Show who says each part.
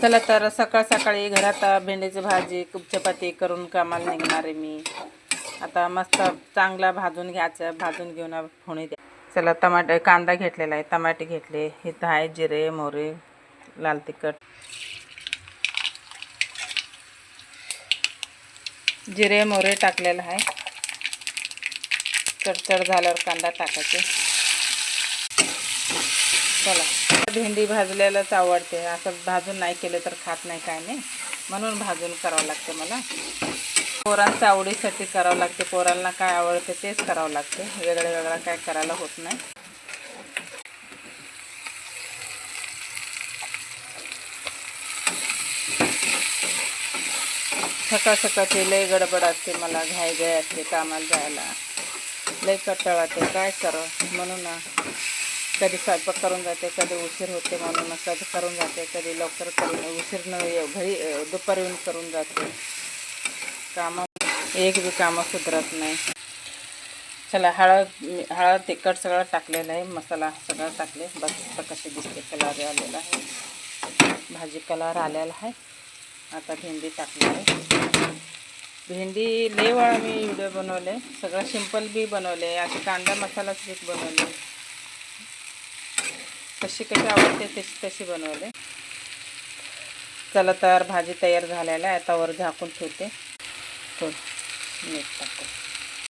Speaker 1: चला तर सकाळ सकाळी घरात भेंडीची भाजी चपाती करून कामाला निघणार आहे मी. आता मस्त चांगला भाजून घ्यायचं, भाजून घेऊन फोडणी द्या. चला टमाटे कांदा घेतलेला आहे, टमाटे घेतले, इथं आहे जिरे मोहरी लाल तिखट. जिरे मोहरी टाकलेलं आहे. चडचड झाल्यावर कांदा टाकायचे. चला भेंडी भाजलेलंच आवडते, असं भाजून नाही केलं तर खात नाही काय नाही, म्हणून भाजून करावं लागते मला. पोरांच्या आवडीसाठी करावं लागते, पोरांना काय आवडते तेच करावं लागते, वेगळं काय करायला होत नाही. सकाळ सकाळची लय गडबड असते, मला घाई असते कामाला जायला, लय कंटाळते काय करावं म्हणून कधी स्वयंपाक करून जाते, कधी उशीर होते म्हणून कधी करून जाते, कधी लवकर करून उशीर न घरी दुपारी येऊन करून जाते. एक बी कामं सुधरत नाही. चला हळद तिखट सगळं टाकलेलं आहे, मसाला सगळं टाकले. बस आता कशी दिसते, कलर आलेला आहे, भाजी कलर आलेला आहे. आता भेंडी टाकणार आहे. भेंडी लय वेळा मी व्हिडिओ बनवले, सगळं सिंपल बी बनवले, असे कांदा मसाला स्वीट बनवले, कशी आवडते तशी बनवले. चला तर भाजी तयार झालेला आहे. आता वर झाकून ठेवते, थोडं मीठ टाकते.